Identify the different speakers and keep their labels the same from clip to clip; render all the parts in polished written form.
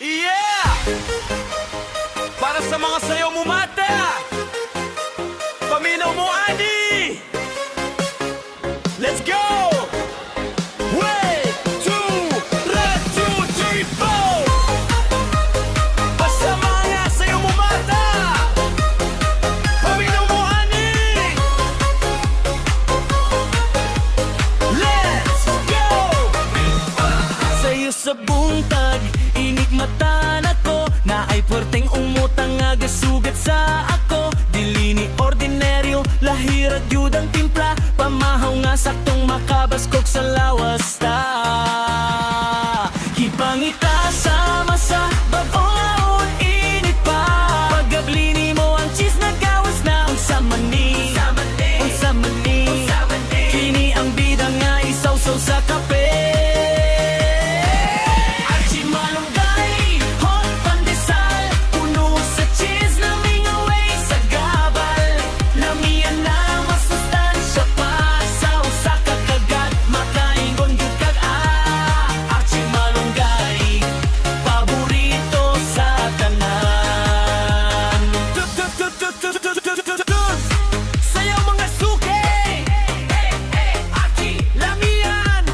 Speaker 1: Yeah! Para sa mga sayaw mo mata, paminaw mo ani. Let's go! Way, two, red, two, three, four. Basta mga sayaw mo mata, paminaw mo ani. Let's go!
Speaker 2: Sayo sa buntag, inikmatan ako na ay puwerteng umutang nga gasugat sa ako. Dili ni ordinaryo, lahirag yun ang timpla. Pamahaw nga saktong makabaskog sa lawas ta. Kipangita sama sa bagong laon, init pa. Pagablini mo ang cheese na gawas na unsa mani. Unsa mani. Kini ang bida nga isaw-saw sa kape.
Speaker 1: Sayaw mga suki, Aki, lamian,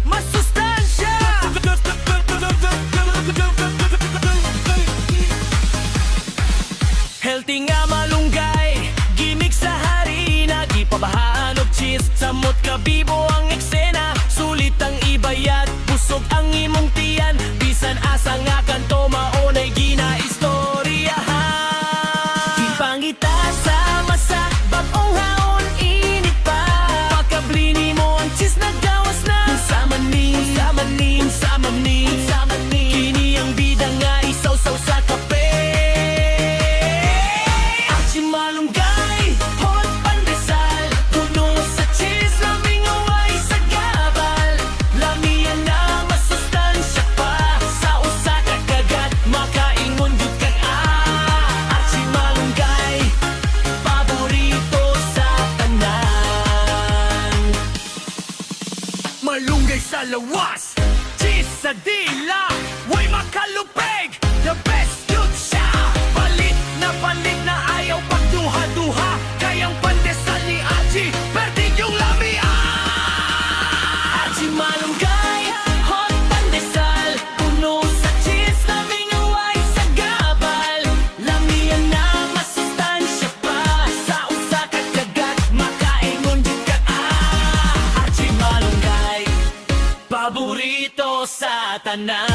Speaker 1: masustansya.
Speaker 2: Healthy nga malunggay, gimik sa harina, gipabahaan og cheese, samot kabibo ang eksena. Sulit ang ibayad, busog ang imong tiyan, bisan asa nga kanto maunay ginaistoryahan. Ipangita sama sa bagong haon, init pa. Pagkablini mo ang cheese na gawas na. Unsa mani, kini ang bida nga isaw-saw sa kape. Achi malunggay, hot pandesal, puno sa cheese, laming away sa gabal. Lamian na masustansya pa, sa usa ka kagat, makaingon yun kag Achi malunggay, paborito sa tanan.
Speaker 1: Malunggay sa lawas, cheese sa dila, way makalupig, the best yun siya. Palit na ayaw pagduha-duha, kayang pandesal ni Achi, perdi yung lamian.
Speaker 2: Achi malunggay, hot pandesal, puno sa cheese, laming away sa gabal. Lamian na masustansya pa, sa usa ka kagat, makaingon yun kag Achi malunggay, paborito sa tanan.